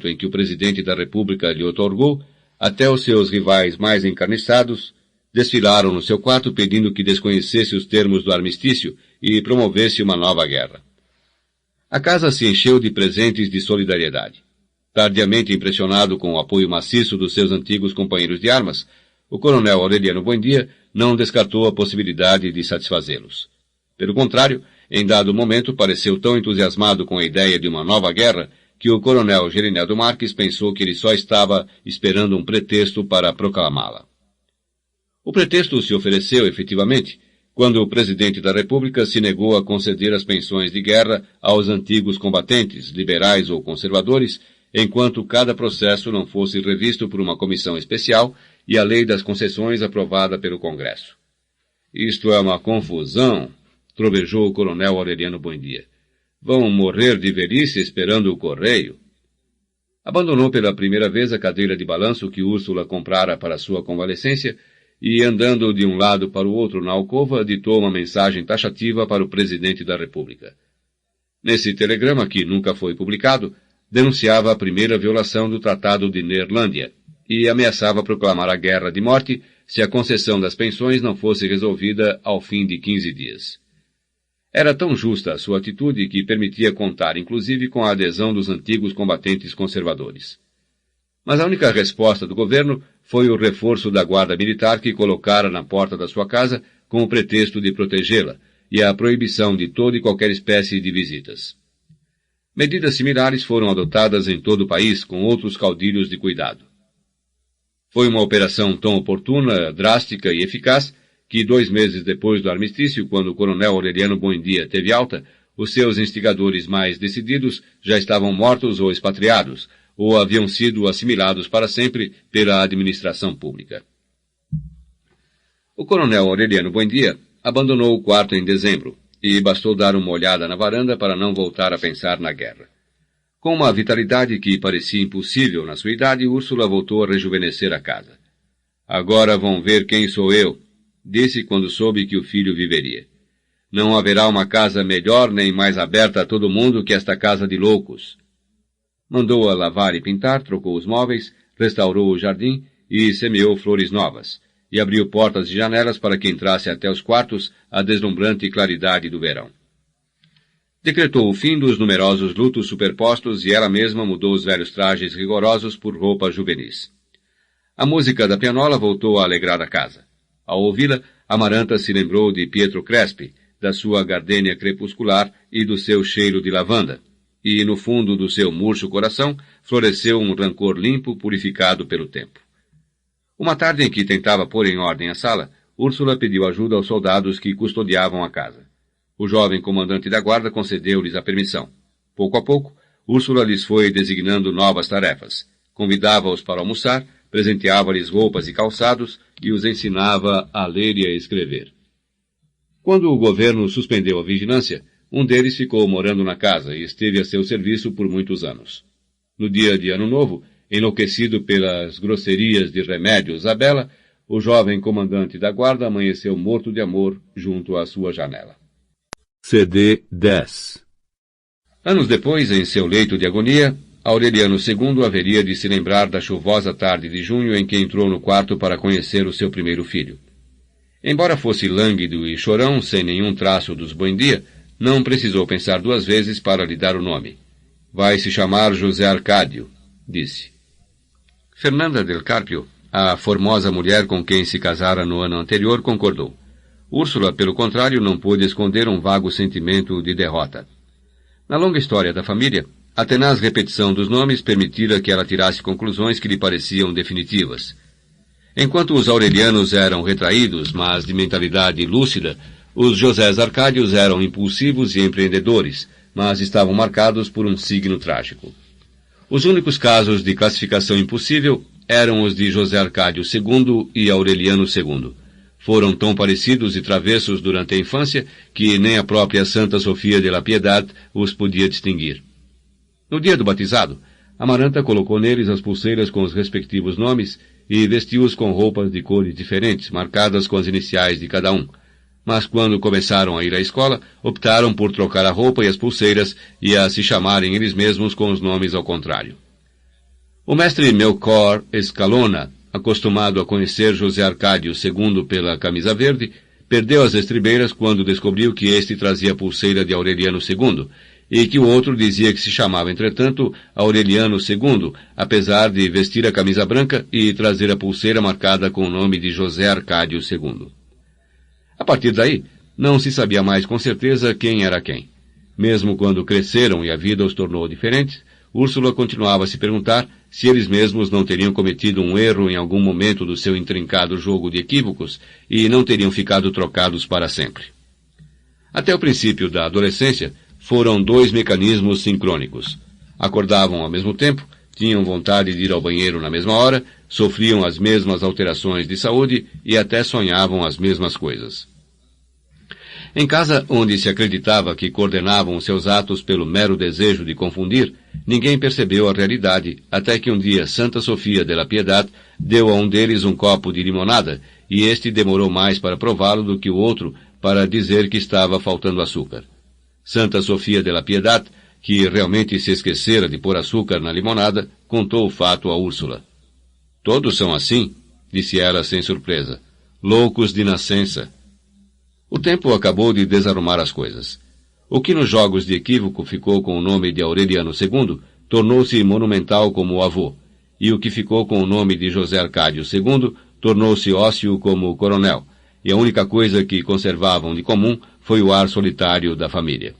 momento em que o presidente da República lhe outorgou, até os seus rivais mais encarniçados desfilaram no seu quarto pedindo que desconhecesse os termos do armistício e promovesse uma nova guerra. A casa se encheu de presentes de solidariedade. Tardiamente impressionado com o apoio maciço dos seus antigos companheiros de armas, o coronel Aureliano Buendia não descartou a possibilidade de satisfazê-los. Pelo contrário, em dado momento pareceu tão entusiasmado com a ideia de uma nova guerra que o coronel Gerinedo Marques pensou que ele só estava esperando um pretexto para proclamá-la. O pretexto se ofereceu efetivamente quando o presidente da República se negou a conceder as pensões de guerra aos antigos combatentes, liberais ou conservadores, enquanto cada processo não fosse revisto por uma comissão especial e a lei das concessões aprovada pelo Congresso. Isto é uma confusão, trovejou o coronel Aureliano Buendia. Vão morrer de velhice esperando o correio. Abandonou pela primeira vez a cadeira de balanço que Úrsula comprara para sua convalescência e, andando de um lado para o outro na alcova, ditou uma mensagem taxativa para o presidente da República. Nesse telegrama, que nunca foi publicado, denunciava a primeira violação do Tratado de Neerlândia e ameaçava proclamar a guerra de morte se a concessão das pensões não fosse resolvida ao fim de 15 dias. Era tão justa a sua atitude que permitia contar inclusive com a adesão dos antigos combatentes conservadores. Mas a única resposta do governo foi o reforço da guarda militar que colocara na porta da sua casa com o pretexto de protegê-la e a proibição de toda e qualquer espécie de visitas. Medidas similares foram adotadas em todo o país com outros caudilhos de cuidado. Foi uma operação tão oportuna, drástica e eficaz que 2 meses depois do armistício, quando o coronel Aureliano Buendia teve alta, os seus instigadores mais decididos já estavam mortos ou expatriados, ou haviam sido assimilados para sempre pela administração pública. O coronel Aureliano Buendia abandonou o quarto em dezembro, e bastou dar uma olhada na varanda para não voltar a pensar na guerra. Com uma vitalidade que parecia impossível na sua idade, Úrsula voltou a rejuvenescer a casa. Agora vão ver quem sou eu, disse quando soube que o filho viveria. Não haverá uma casa melhor nem mais aberta a todo mundo que esta casa de loucos. Mandou-a lavar e pintar, trocou os móveis, restaurou o jardim e semeou flores novas, e abriu portas e janelas para que entrasse até os quartos a deslumbrante claridade do verão. Decretou o fim dos numerosos lutos superpostos e ela mesma mudou os velhos trajes rigorosos por roupas juvenis. A música da pianola voltou a alegrar a casa. Ao ouvi-la, Amaranta se lembrou de Pietro Crespi, da sua gardênia crepuscular e do seu cheiro de lavanda, e no fundo do seu murcho coração floresceu um rancor limpo purificado pelo tempo. Uma tarde em que tentava pôr em ordem a sala, Úrsula pediu ajuda aos soldados que custodiavam a casa. O jovem comandante da guarda concedeu-lhes a permissão. Pouco a pouco, Úrsula lhes foi designando novas tarefas. Convidava-os para almoçar, presenteava-lhes roupas e calçados e os ensinava a ler e a escrever. Quando o governo suspendeu a vigilância, um deles ficou morando na casa e esteve a seu serviço por muitos anos. No dia de Ano Novo, enlouquecido pelas grosserias de Remédios Abela, o jovem comandante da guarda amanheceu morto de amor junto à sua janela. CD 10. Anos depois, em seu leito de agonia, Aureliano II haveria de se lembrar da chuvosa tarde de junho em que entrou no quarto para conhecer o seu primeiro filho. Embora fosse lânguido e chorão, sem nenhum traço dos Buendia, não precisou pensar 2 vezes para lhe dar o nome. Vai se chamar José Arcádio, disse. Fernanda del Carpio, a formosa mulher com quem se casara no ano anterior, concordou. Úrsula, pelo contrário, não pôde esconder um vago sentimento de derrota. Na longa história da família, a tenaz repetição dos nomes permitira que ela tirasse conclusões que lhe pareciam definitivas. Enquanto os Aurelianos eram retraídos, mas de mentalidade lúcida, os Josés Arcádios eram impulsivos e empreendedores, mas estavam marcados por um signo trágico. Os únicos casos de classificação impossível eram os de José Arcádio II e Aureliano II. Foram tão parecidos e travessos durante a infância que nem a própria Santa Sofia de la Piedad os podia distinguir. No dia do batizado, Amaranta colocou neles as pulseiras com os respectivos nomes e vestiu-os com roupas de cores diferentes, marcadas com as iniciais de cada um. Mas quando começaram a ir à escola, optaram por trocar a roupa e as pulseiras e a se chamarem eles mesmos com os nomes ao contrário. O mestre Melchor Escalona, acostumado a conhecer José Arcádio II pela camisa verde, perdeu as estribeiras quando descobriu que este trazia a pulseira de Aureliano II, e que o outro dizia que se chamava, entretanto, Aureliano II, apesar de vestir a camisa branca e trazer a pulseira marcada com o nome de José Arcádio II. A partir daí, não se sabia mais com certeza quem era quem. Mesmo quando cresceram e a vida os tornou diferentes, Úrsula continuava a se perguntar se eles mesmos não teriam cometido um erro em algum momento do seu intrincado jogo de equívocos e não teriam ficado trocados para sempre. Até o princípio da adolescência, foram 2 mecanismos sincrônicos. Acordavam ao mesmo tempo, tinham vontade de ir ao banheiro na mesma hora, sofriam as mesmas alterações de saúde e até sonhavam as mesmas coisas. Em casa, onde se acreditava que coordenavam seus atos pelo mero desejo de confundir, ninguém percebeu a realidade, até que um dia Santa Sofia de la Piedad deu a um deles um copo de limonada, e este demorou mais para prová-lo do que o outro para dizer que estava faltando açúcar. Santa Sofia de la Piedad, que realmente se esquecera de pôr açúcar na limonada, contou o fato a Úrsula. Todos são assim, disse ela sem surpresa. Loucos de nascença. O tempo acabou de desarrumar as coisas. O que nos jogos de equívoco ficou com o nome de Aureliano II tornou-se monumental como o avô, e o que ficou com o nome de José Arcádio II tornou-se ósseo como o coronel, e a única coisa que conservavam de comum foi o ar solitário da família.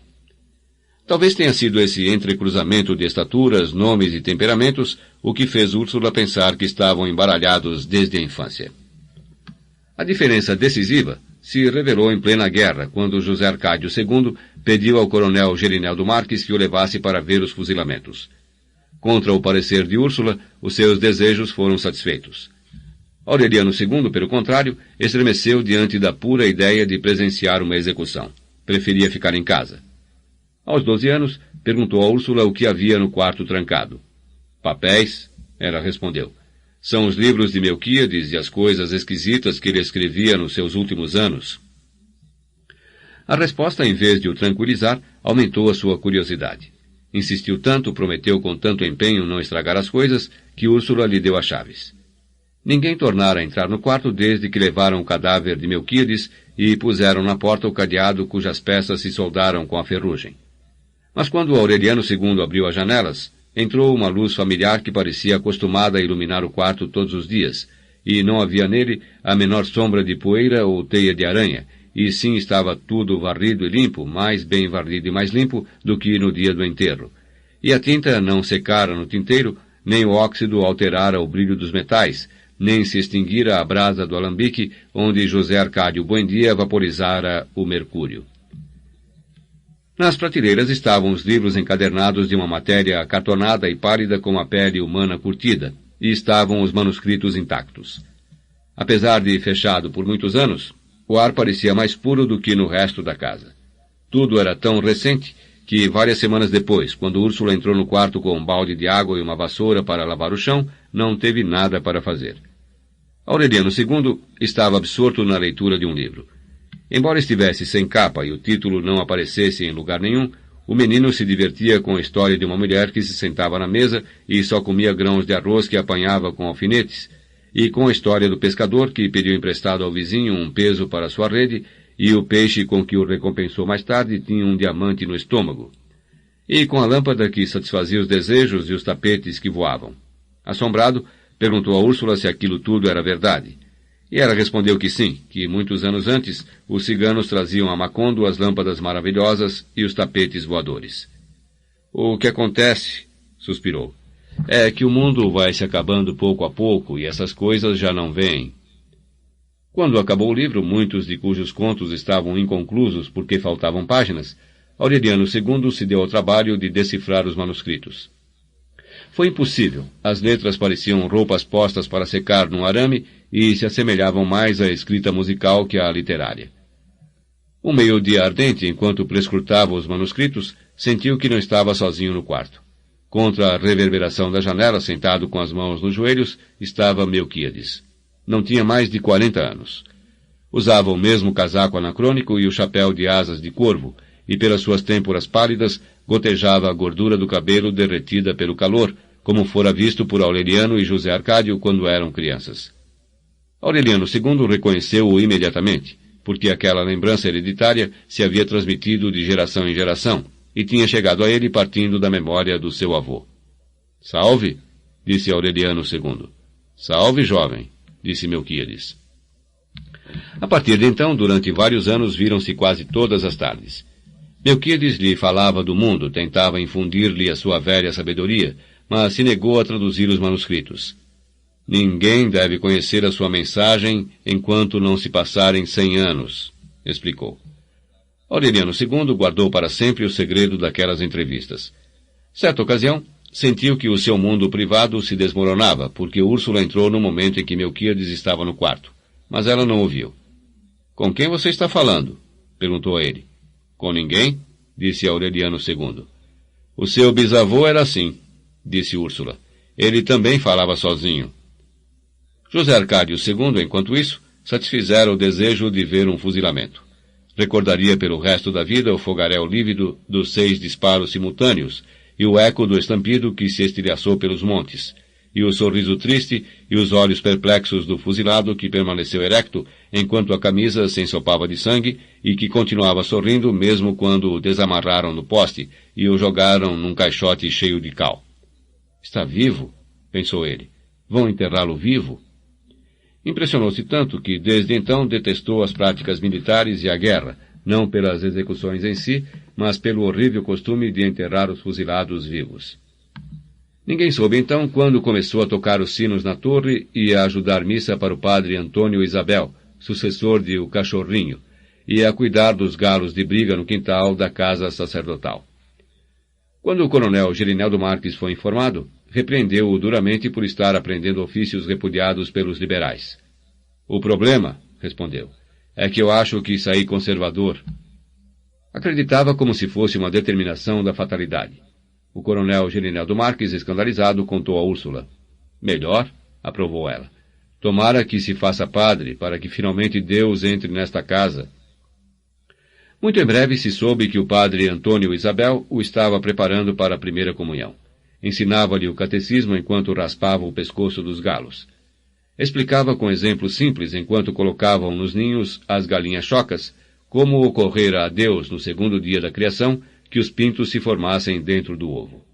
Talvez tenha sido esse entrecruzamento de estaturas, nomes e temperamentos o que fez Úrsula pensar que estavam embaralhados desde a infância. A diferença decisiva se revelou em plena guerra, quando José Arcádio II pediu ao coronel Gerineldo Marques que o levasse para ver os fuzilamentos. Contra o parecer de Úrsula, os seus desejos foram satisfeitos. Aureliano II, pelo contrário, estremeceu diante da pura ideia de presenciar uma execução. Preferia ficar em casa. Aos 12 anos, perguntou a Úrsula o que havia no quarto trancado. Papéis, ela respondeu. São os livros de Melquíades e as coisas esquisitas que ele escrevia nos seus últimos anos. A resposta, em vez de o tranquilizar, aumentou a sua curiosidade. Insistiu tanto, prometeu com tanto empenho não estragar as coisas, que Úrsula lhe deu as chaves. Ninguém tornara a entrar no quarto desde que levaram o cadáver de Melquíades e puseram na porta o cadeado cujas peças se soldaram com a ferrugem. Mas quando Aureliano II abriu as janelas, entrou uma luz familiar que parecia acostumada a iluminar o quarto todos os dias, e não havia nele a menor sombra de poeira ou teia de aranha, e sim estava tudo varrido e limpo, mais bem varrido e mais limpo do que no dia do enterro. E a tinta não secara no tinteiro, nem o óxido alterara o brilho dos metais, nem se extinguira a brasa do alambique onde José Arcádio Buendia vaporizara o mercúrio. Nas prateleiras estavam os livros encadernados de uma matéria acartonada e pálida como a pele humana curtida, e estavam os manuscritos intactos. Apesar de fechado por muitos anos, o ar parecia mais puro do que no resto da casa. Tudo era tão recente que, várias semanas depois, quando Úrsula entrou no quarto com um balde de água e uma vassoura para lavar o chão, não teve nada para fazer. Aureliano II estava absorto na leitura de um livro. Embora estivesse sem capa e o título não aparecesse em lugar nenhum, o menino se divertia com a história de uma mulher que se sentava na mesa e só comia grãos de arroz que apanhava com alfinetes, e com a história do pescador que pediu emprestado ao vizinho um peso para sua rede, e o peixe com que o recompensou mais tarde tinha um diamante no estômago, e com a lâmpada que satisfazia os desejos e os tapetes que voavam. Assombrado, perguntou a Úrsula se aquilo tudo era verdade. E ela respondeu que sim, que muitos anos antes os ciganos traziam a Macondo as lâmpadas maravilhosas e os tapetes voadores. O que acontece, suspirou, é que o mundo vai se acabando pouco a pouco e essas coisas já não vêm. Quando acabou o livro, muitos de cujos contos estavam inconclusos porque faltavam páginas, Aureliano II se deu ao trabalho de decifrar os manuscritos. Foi impossível. As letras pareciam roupas postas para secar num arame e se assemelhavam mais à escrita musical que à literária. Um meio-dia ardente, enquanto prescrutava os manuscritos, sentiu que não estava sozinho no quarto. Contra a reverberação da janela, sentado com as mãos nos joelhos, estava Melquíades. Não tinha mais de 40 anos. Usava o mesmo casaco anacrônico e o chapéu de asas de corvo, e pelas suas têmporas pálidas gotejava a gordura do cabelo derretida pelo calor, como fora visto por Aureliano e José Arcádio quando eram crianças. Aureliano II reconheceu-o imediatamente, porque aquela lembrança hereditária se havia transmitido de geração em geração, e tinha chegado a ele partindo da memória do seu avô. Salve, disse Aureliano II. Salve, jovem, disse Melquíades. A partir de então, durante vários anos, viram-se quase todas as tardes. Melquíades lhe falava do mundo, tentava infundir-lhe a sua velha sabedoria, mas se negou a traduzir os manuscritos. Ninguém deve conhecer a sua mensagem enquanto não se passarem 100 anos, explicou. Aureliano II guardou para sempre o segredo daquelas entrevistas. Certa ocasião, sentiu que o seu mundo privado se desmoronava, porque Úrsula entrou no momento em que Melquíades estava no quarto, mas ela não ouviu. Com quem você está falando? Perguntou a ele. Com ninguém, disse Aureliano II. O seu bisavô era assim, disse Úrsula. Ele também falava sozinho. José Arcádio II, enquanto isso, satisfizera o desejo de ver um fuzilamento. Recordaria pelo resto da vida o fogaréu lívido dos 6 disparos simultâneos e o eco do estampido que se estilhaçou pelos montes, e o sorriso triste e os olhos perplexos do fuzilado que permaneceu erecto enquanto a camisa se ensopava de sangue e que continuava sorrindo mesmo quando o desamarraram no poste e o jogaram num caixote cheio de cal. Está vivo? Pensou ele. Vão enterrá-lo vivo? Impressionou-se tanto que desde então detestou as práticas militares e a guerra, não pelas execuções em si, mas pelo horrível costume de enterrar os fuzilados vivos. Ninguém soube então quando começou a tocar os sinos na torre e a ajudar missa para o padre Antônio Isabel, sucessor de O Cachorrinho, e a cuidar dos galos de briga no quintal da casa sacerdotal. Quando o coronel Gerineldo Marques foi informado, repreendeu-o duramente por estar aprendendo ofícios repudiados pelos liberais. O problema, respondeu, é que eu acho que saí conservador. Acreditava como se fosse uma determinação da fatalidade. O coronel Gerineldo Marques, escandalizado, contou a Úrsula. Melhor, aprovou ela. Tomara que se faça padre, para que finalmente Deus entre nesta casa. Muito em breve se soube que o padre Antônio Isabel o estava preparando para a primeira comunhão. Ensinava-lhe o catecismo enquanto raspava o pescoço dos galos. Explicava com exemplos simples, enquanto colocavam nos ninhos as galinhas chocas, como ocorrera a Deus no segundo dia da criação, que os pintos se formassem dentro do ovo.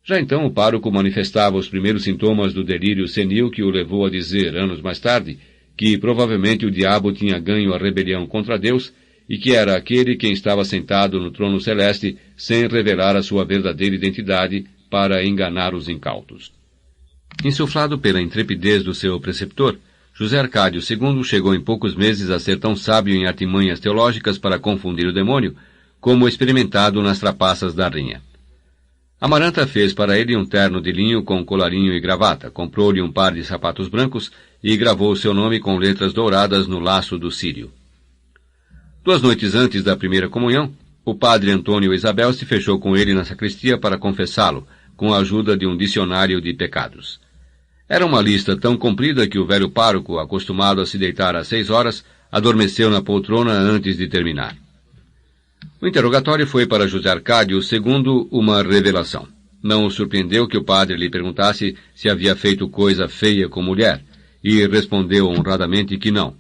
Já então o pároco manifestava os primeiros sintomas do delírio senil que o levou a dizer, anos mais tarde, que provavelmente o diabo tinha ganho a rebelião contra Deus e que era aquele quem estava sentado no trono celeste sem revelar a sua verdadeira identidade para enganar os incautos. Insuflado pela intrepidez do seu preceptor, José Arcádio II chegou em poucos meses a ser tão sábio em artimanhas teológicas para confundir o demônio, como experimentado nas trapaças da rinha. Amaranta fez para ele um terno de linho com colarinho e gravata, comprou-lhe um par de sapatos brancos e gravou seu nome com letras douradas no laço do círio. 2 noites antes da primeira comunhão, o padre Antônio Isabel se fechou com ele na sacristia para confessá-lo, com a ajuda de um dicionário de pecados. Era uma lista tão comprida que o velho pároco, acostumado a se deitar às 6 horas, adormeceu na poltrona antes de terminar. O interrogatório foi para José Arcádio II uma revelação. Não o surpreendeu que o padre lhe perguntasse se havia feito coisa feia com mulher, e respondeu honradamente que não,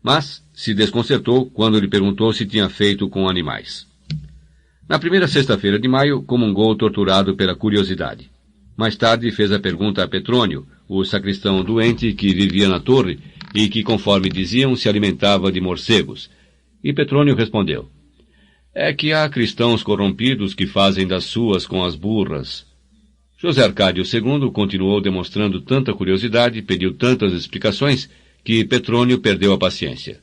mas se desconcertou quando lhe perguntou se tinha feito com animais. Na primeira sexta-feira de maio, comungou torturado pela curiosidade. Mais tarde fez a pergunta a Petrônio, o sacristão doente que vivia na torre e que, conforme diziam, se alimentava de morcegos. E Petrônio respondeu, é que há cristãos corrompidos que fazem das suas com as burras. José Arcádio II continuou demonstrando tanta curiosidade, pediu tantas explicações, que Petrônio perdeu a paciência.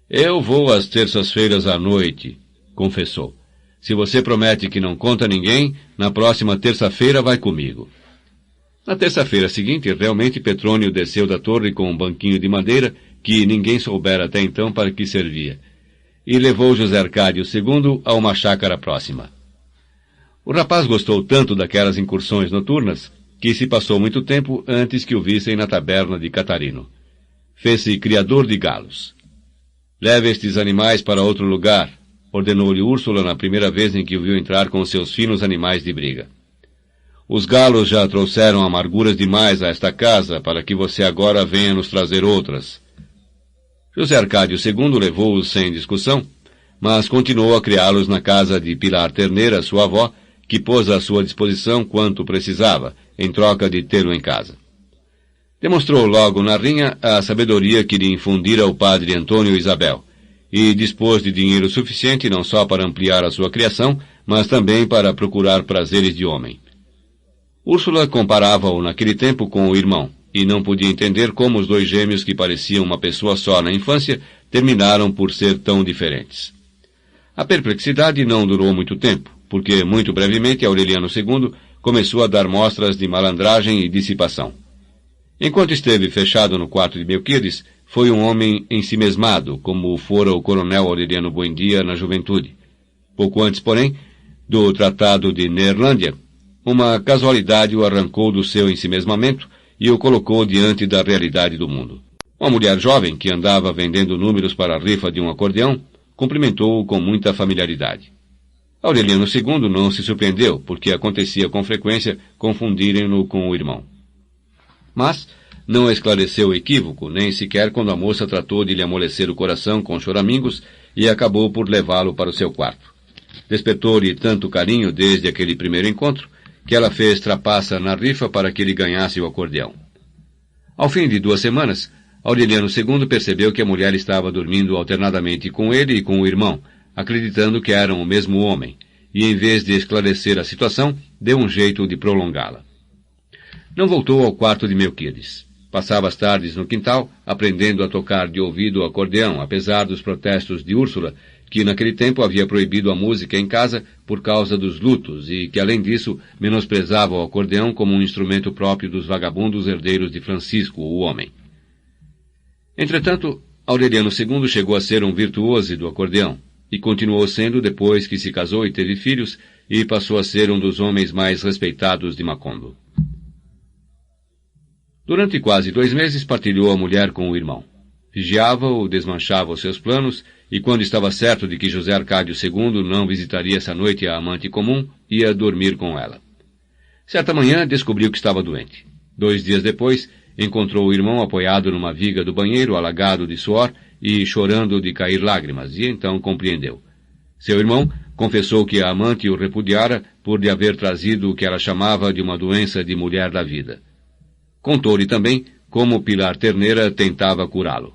Eu vou às terças-feiras à noite, confessou. Se você promete que não conta a ninguém, na próxima terça-feira vai comigo. Na terça-feira seguinte, realmente Petrônio desceu da torre com um banquinho de madeira que ninguém soubera até então para que servia, e levou José Arcádio II a uma chácara próxima. O rapaz gostou tanto daquelas incursões noturnas que se passou muito tempo antes que o vissem na taberna de Catarino. Fez-se criador de galos. Leve estes animais para outro lugar, ordenou-lhe Úrsula na primeira vez em que o viu entrar com seus finos animais de briga. Os galos já trouxeram amarguras demais a esta casa para que você agora venha nos trazer outras. José Arcádio II levou-os sem discussão, mas continuou a criá-los na casa de Pilar Terneira, sua avó, que pôs à sua disposição quanto precisava, em troca de tê-lo em casa. Demonstrou logo na rinha a sabedoria que lhe infundira o padre Antônio Isabel, e dispôs de dinheiro suficiente não só para ampliar a sua criação, mas também para procurar prazeres de homem. Úrsula comparava-o naquele tempo com o irmão, e não podia entender como os dois gêmeos que pareciam uma pessoa só na infância terminaram por ser tão diferentes. A perplexidade não durou muito tempo, porque muito brevemente Aureliano II começou a dar mostras de malandragem e dissipação. Enquanto esteve fechado no quarto de Melquiades, foi um homem ensimesmado, como fora o coronel Aureliano Buendia na juventude. Pouco antes, porém, do Tratado de Neerlândia, uma casualidade o arrancou do seu ensimesmamento e o colocou diante da realidade do mundo. Uma mulher jovem, que andava vendendo números para a rifa de um acordeão, cumprimentou-o com muita familiaridade. Aureliano II não se surpreendeu, porque acontecia com frequência confundirem-no com o irmão. Mas não esclareceu o equívoco, nem sequer quando a moça tratou de lhe amolecer o coração com choramingos e acabou por levá-lo para o seu quarto. Despertou-lhe tanto carinho desde aquele primeiro encontro, que ela fez trapaça na rifa para que ele ganhasse o acordeão. Ao fim de 2 semanas, Aureliano II percebeu que a mulher estava dormindo alternadamente com ele e com o irmão, acreditando que eram o mesmo homem, e em vez de esclarecer a situação, deu um jeito de prolongá-la. Não voltou ao quarto de Melquiades. Passava as tardes no quintal, aprendendo a tocar de ouvido o acordeão, apesar dos protestos de Úrsula, que naquele tempo havia proibido a música em casa por causa dos lutos e que, além disso, menosprezava o acordeão como um instrumento próprio dos vagabundos herdeiros de Francisco, o homem. Entretanto, Aureliano II chegou a ser um virtuoso do acordeão, e continuou sendo depois que se casou e teve filhos, e passou a ser um dos homens mais respeitados de Macondo. Durante quase 2 meses partilhou a mulher com o irmão. Vigiava-o, desmanchava os seus planos, e quando estava certo de que José Arcádio II não visitaria essa noite a amante comum, ia dormir com ela. Certa manhã descobriu que estava doente. 2 dias depois, encontrou o irmão apoiado numa viga do banheiro, alagado de suor e chorando de cair lágrimas, e então compreendeu. Seu irmão confessou que a amante o repudiara por lhe haver trazido o que ela chamava de uma doença de mulher da vida. Contou-lhe também como Pilar Terneira tentava curá-lo.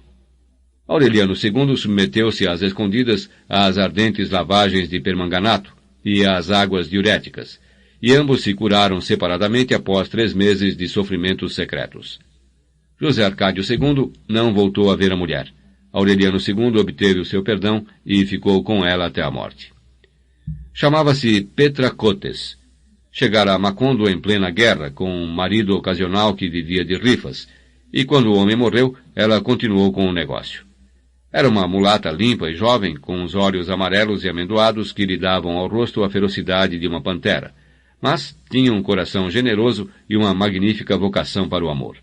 Aureliano II submeteu-se às escondidas às ardentes lavagens de permanganato e às águas diuréticas, e ambos se curaram separadamente após 3 meses de sofrimentos secretos. José Arcádio II não voltou a ver a mulher. Aureliano II obteve o seu perdão e ficou com ela até a morte. Chamava-se Petra Cotes. Chegara a Macondo em plena guerra, com um marido ocasional que vivia de rifas, e quando o homem morreu, ela continuou com o negócio. Era uma mulata limpa e jovem, com os olhos amarelos e amendoados que lhe davam ao rosto a ferocidade de uma pantera, mas tinha um coração generoso e uma magnífica vocação para o amor.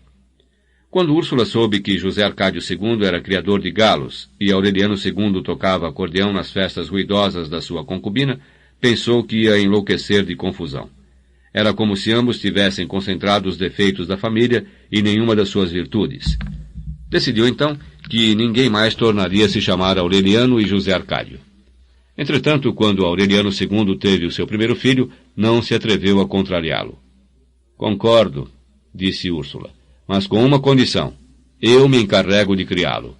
Quando Úrsula soube que José Arcádio II era criador de galos e Aureliano II tocava acordeão nas festas ruidosas da sua concubina, pensou que ia enlouquecer de confusão. Era como se ambos tivessem concentrado os defeitos da família e nenhuma das suas virtudes. Decidiu então que ninguém mais tornaria a se chamar Aureliano e José Arcádio. Entretanto, quando Aureliano II teve o seu primeiro filho, não se atreveu a contrariá-lo. Concordo, disse Úrsula, mas com uma condição. Eu me encarrego de criá-lo.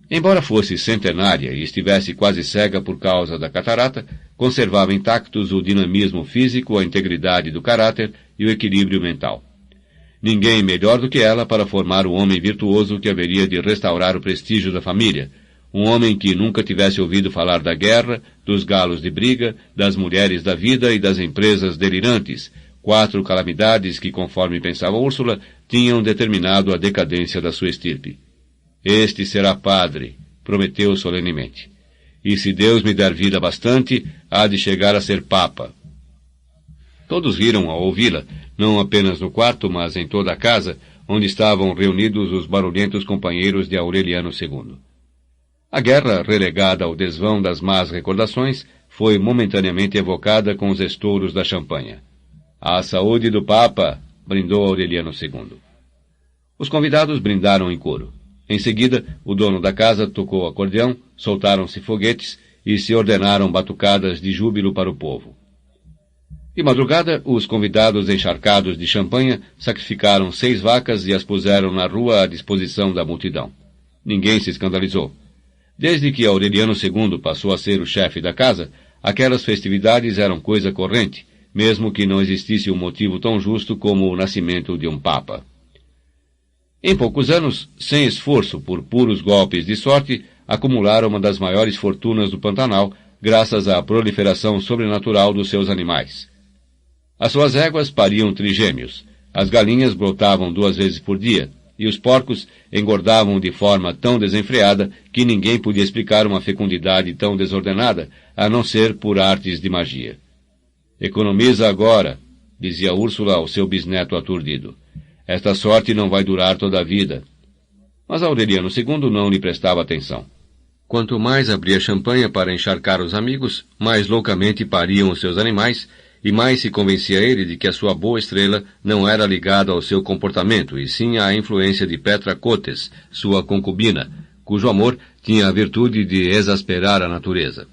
Embora fosse centenária e estivesse quase cega por causa da catarata, conservava intactos o dinamismo físico, a integridade do caráter e o equilíbrio mental. Ninguém melhor do que ela para formar o homem virtuoso que haveria de restaurar o prestígio da família, um homem que nunca tivesse ouvido falar da guerra, dos galos de briga, das mulheres da vida e das empresas delirantes, 4 calamidades que, conforme pensava Úrsula, tinham determinado a decadência da sua estirpe. Este será padre, prometeu solenemente. E se Deus me der vida bastante, há de chegar a ser papa. Todos riram ao ouvi-la, não apenas no quarto, mas em toda a casa, onde estavam reunidos os barulhentos companheiros de Aureliano II. A guerra, relegada ao desvão das más recordações, foi momentaneamente evocada com os estouros da champanha. À saúde do Papa, brindou Aureliano II. Os convidados brindaram em coro. Em seguida, o dono da casa tocou acordeão, soltaram-se foguetes e se ordenaram batucadas de júbilo para o povo. De madrugada, os convidados encharcados de champanha sacrificaram 6 vacas e as puseram na rua à disposição da multidão. Ninguém se escandalizou. Desde que Aureliano II passou a ser o chefe da casa, aquelas festividades eram coisa corrente, mesmo que não existisse um motivo tão justo como o nascimento de um papa. Em poucos anos, sem esforço por puros golpes de sorte, acumularam uma das maiores fortunas do Pantanal, graças à proliferação sobrenatural dos seus animais. As suas éguas pariam trigêmeos, as galinhas brotavam 2 vezes por dia, e os porcos engordavam de forma tão desenfreada que ninguém podia explicar uma fecundidade tão desordenada, a não ser por artes de magia. Economiza agora, dizia Úrsula ao seu bisneto aturdido. Esta sorte não vai durar toda a vida. Mas Aureliano II não lhe prestava atenção. Quanto mais abria champanha para encharcar os amigos, mais loucamente pariam os seus animais, e mais se convencia ele de que a sua boa estrela não era ligada ao seu comportamento, e sim à influência de Petra Cotes, sua concubina, cujo amor tinha a virtude de exasperar a natureza.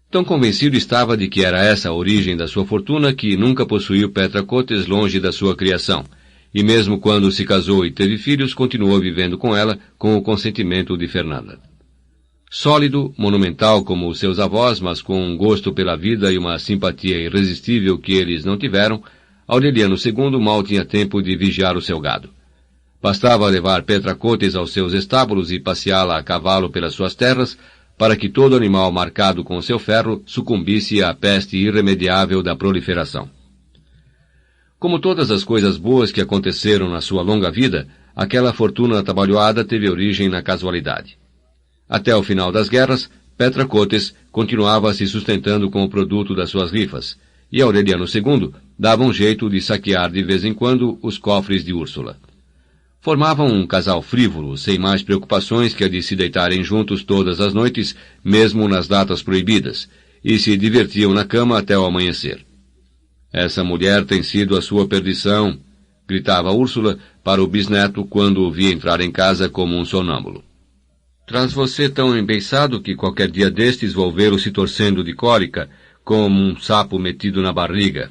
Tão convencido estava de que era essa a origem da sua fortuna que nunca possuiu Petra Cotes longe da sua criação, e mesmo quando se casou e teve filhos, continuou vivendo com ela com o consentimento de Fernanda. Sólido, monumental como os seus avós, mas com um gosto pela vida e uma simpatia irresistível que eles não tiveram, Aureliano II mal tinha tempo de vigiar o seu gado. Bastava levar Petra Cotes aos seus estábulos e passeá-la a cavalo pelas suas terras, para que todo animal marcado com seu ferro sucumbisse à peste irremediável da proliferação. Como todas as coisas boas que aconteceram na sua longa vida, aquela fortuna atabalhoada teve origem na casualidade. Até o final das guerras, Petra Cotes continuava se sustentando com o produto das suas rifas, e Aureliano II dava um jeito de saquear de vez em quando os cofres de Úrsula. Formavam um casal frívolo, sem mais preocupações que a de se deitarem juntos todas as noites, mesmo nas datas proibidas, e se divertiam na cama até o amanhecer. Essa mulher tem sido a sua perdição, gritava Úrsula para o bisneto quando o via entrar em casa como um sonâmbulo. Traz você tão embeiçado que qualquer dia destes vou vê-lo se torcendo de cólica, como um sapo metido na barriga.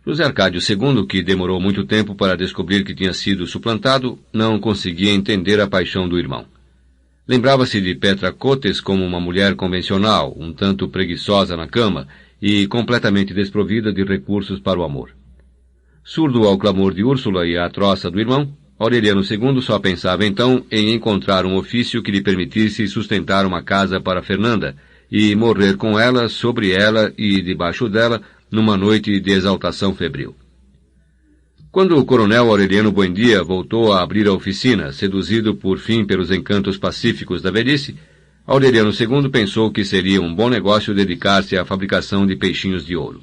José Arcádio II, que demorou muito tempo para descobrir que tinha sido suplantado, não conseguia entender a paixão do irmão. Lembrava-se de Petra Cotes como uma mulher convencional, um tanto preguiçosa na cama e completamente desprovida de recursos para o amor. Surdo ao clamor de Úrsula e à troça do irmão, Aureliano II só pensava então em encontrar um ofício que lhe permitisse sustentar uma casa para Fernanda e morrer com ela, sobre ela e debaixo dela, numa noite de exaltação febril. Quando o coronel Aureliano Buendia voltou a abrir a oficina, seduzido por fim pelos encantos pacíficos da velhice, Aureliano II pensou que seria um bom negócio dedicar-se à fabricação de peixinhos de ouro.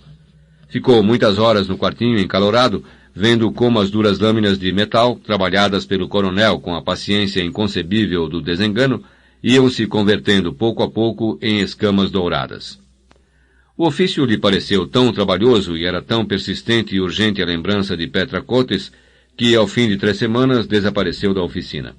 Ficou muitas horas no quartinho encalorado, vendo como as duras lâminas de metal, trabalhadas pelo coronel com a paciência inconcebível do desengano, iam se convertendo pouco a pouco em escamas douradas. O ofício lhe pareceu tão trabalhoso e era tão persistente e urgente a lembrança de Petra Cotes, que ao fim de 3 semanas desapareceu da oficina.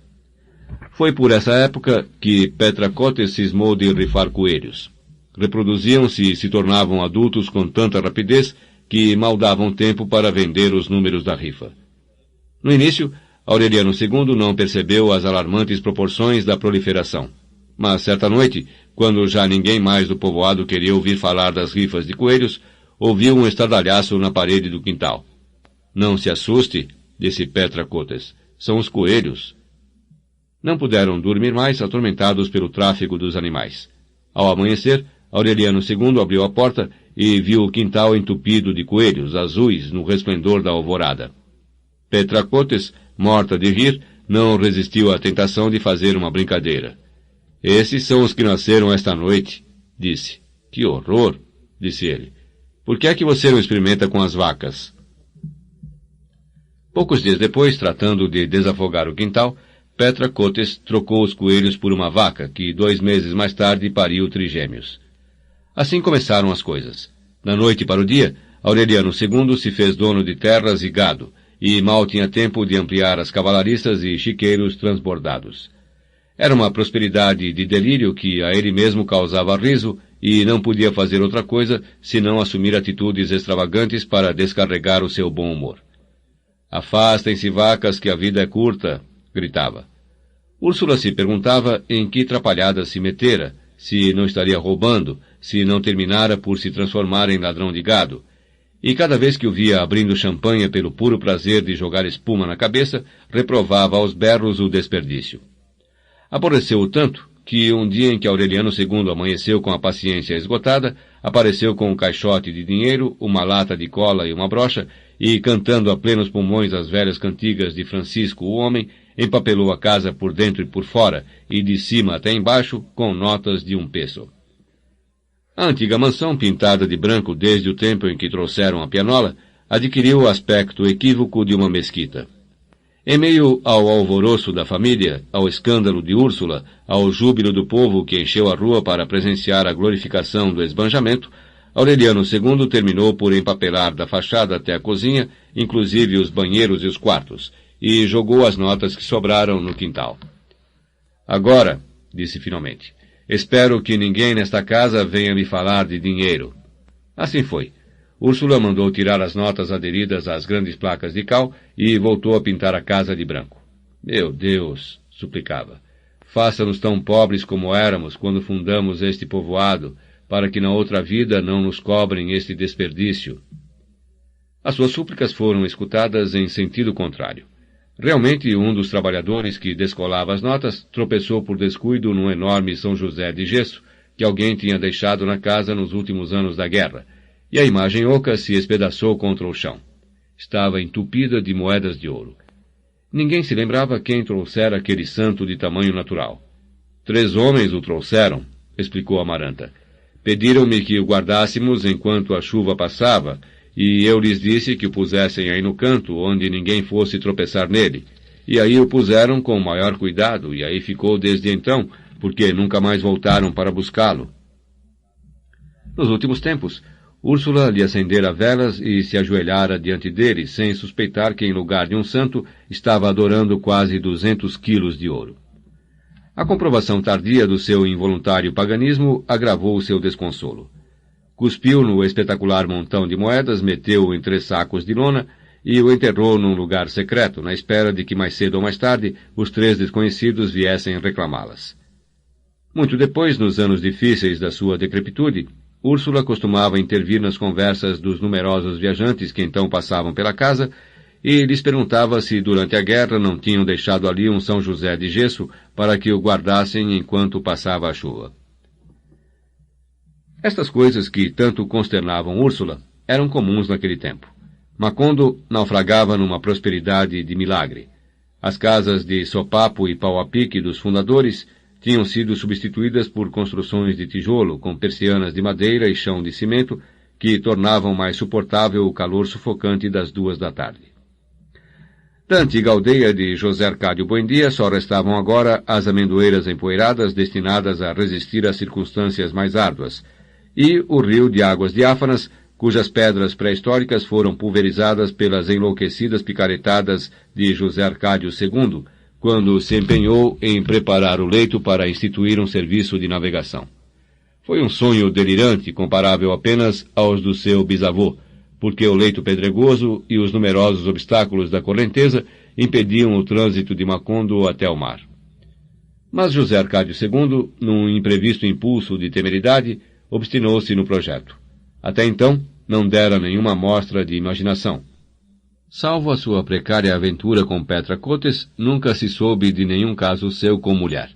Foi por essa época que Petra Cotes cismou de rifar coelhos. Reproduziam-se e se tornavam adultos com tanta rapidez que mal davam tempo para vender os números da rifa. No início, Aureliano II não percebeu as alarmantes proporções da proliferação. Mas certa noite, quando já ninguém mais do povoado queria ouvir falar das rifas de coelhos, ouviu um estardalhaço na parede do quintal. Não se assuste, disse Petra Cotes. São os coelhos. Não puderam dormir mais, atormentados pelo tráfego dos animais. Ao amanhecer, Aureliano II abriu a porta e viu o quintal entupido de coelhos azuis no resplendor da alvorada. Petra Cotes, morta de rir, não resistiu à tentação de fazer uma brincadeira. Esses são os que nasceram esta noite, disse. Que horror, disse ele. Por que é que você não experimenta com as vacas? Poucos dias depois, tratando de desafogar o quintal, Petra Cotes trocou os coelhos por uma vaca, que 2 meses mais tarde pariu trigêmeos. Assim começaram as coisas. Da noite para o dia, Aureliano II se fez dono de terras e gado, e mal tinha tempo de ampliar as cavalariças e chiqueiros transbordados. Era uma prosperidade de delírio que a ele mesmo causava riso e não podia fazer outra coisa senão assumir atitudes extravagantes para descarregar o seu bom humor. Afastem-se, vacas, que a vida é curta, gritava. Úrsula se perguntava em que trapalhadas se metera, se não estaria roubando, se não terminara por se transformar em ladrão de gado. E cada vez que o via abrindo champanhe pelo puro prazer de jogar espuma na cabeça, reprovava aos berros o desperdício. Aborreceu-o tanto que um dia em que Aureliano II amanheceu com a paciência esgotada, apareceu com um caixote de dinheiro, uma lata de cola e uma brocha, e, cantando a plenos pulmões as velhas cantigas de Francisco o Homem, empapelou a casa por dentro e por fora, e de cima até embaixo, com notas de 1 peso. A antiga mansão, pintada de branco desde o tempo em que trouxeram a pianola, adquiriu o aspecto equívoco de uma mesquita. Em meio ao alvoroço da família, ao escândalo de Úrsula, ao júbilo do povo que encheu a rua para presenciar a glorificação do esbanjamento, Aureliano II terminou por empapelar da fachada até a cozinha, inclusive os banheiros e os quartos, e jogou as notas que sobraram no quintal. Agora, disse finalmente, espero que ninguém nesta casa venha me falar de dinheiro. Assim foi. Úrsula mandou tirar as notas aderidas às grandes placas de cal e voltou a pintar a casa de branco. Meu Deus, suplicava, faça-nos tão pobres como éramos quando fundamos este povoado, para que na outra vida não nos cobrem este desperdício. As suas súplicas foram escutadas em sentido contrário. Realmente, um dos trabalhadores que descolava as notas tropeçou por descuido num enorme São José de gesso que alguém tinha deixado na casa nos últimos anos da guerra, e a imagem oca se espedaçou contra o chão. Estava entupida de moedas de ouro. Ninguém se lembrava quem trouxera aquele santo de tamanho natural. 3 homens o trouxeram, explicou Amaranta. Pediram-me que o guardássemos enquanto a chuva passava, e eu lhes disse que o pusessem aí no canto, onde ninguém fosse tropeçar nele. E aí o puseram com o maior cuidado, e aí ficou desde então, porque nunca mais voltaram para buscá-lo. Nos últimos tempos, Úrsula lhe acendera velas e se ajoelhara diante dele, sem suspeitar que em lugar de um santo estava adorando quase 200 quilos de ouro. A comprovação tardia do seu involuntário paganismo agravou o seu desconsolo. Cuspiu no espetacular montão de moedas, meteu-o em 3 sacos de lona e o enterrou num lugar secreto, na espera de que mais cedo ou mais tarde os 3 desconhecidos viessem reclamá-las. Muito depois, nos anos difíceis da sua decrepitude, Úrsula costumava intervir nas conversas dos numerosos viajantes que então passavam pela casa e lhes perguntava se durante a guerra não tinham deixado ali um São José de gesso para que o guardassem enquanto passava a chuva. Estas coisas que tanto consternavam Úrsula eram comuns naquele tempo. Macondo naufragava numa prosperidade de milagre. As casas de sopapo e pau a pique dos fundadores tinham sido substituídas por construções de tijolo, com persianas de madeira e chão de cimento, que tornavam mais suportável o calor sufocante das 2 da tarde. Da antiga aldeia de José Arcádio Buendia só restavam agora as amendoeiras empoeiradas destinadas a resistir às circunstâncias mais árduas, e o rio de águas diáfanas, cujas pedras pré-históricas foram pulverizadas pelas enlouquecidas picaretadas de José Arcádio II, quando se empenhou em preparar o leito para instituir um serviço de navegação. Foi um sonho delirante, comparável apenas aos do seu bisavô, porque o leito pedregoso e os numerosos obstáculos da correnteza impediam o trânsito de Macondo até o mar. Mas José Arcádio II, num imprevisto impulso de temeridade, obstinou-se no projeto. Até então, não dera nenhuma amostra de imaginação. Salvo a sua precária aventura com Petra Cotes, nunca se soube de nenhum caso seu com mulher.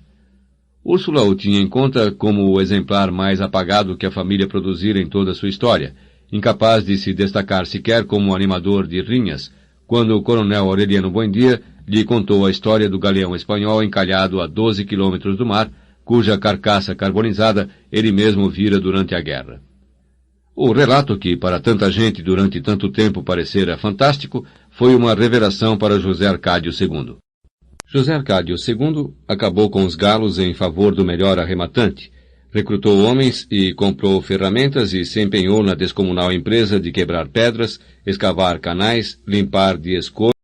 Úrsula o tinha em conta como o exemplar mais apagado que a família produzira em toda a sua história, incapaz de se destacar sequer como animador de rinhas, quando o coronel Aureliano Buendia lhe contou a história do galeão espanhol encalhado a 12 quilômetros do mar, cuja carcaça carbonizada ele mesmo vira durante a guerra. O relato que, para tanta gente durante tanto tempo parecera fantástico, foi uma revelação para José Arcádio II. José Arcádio II acabou com os galos em favor do melhor arrematante, Recrutou homens e comprou ferramentas e se empenhou na descomunal empresa de quebrar pedras, escavar canais, limpar de esgoto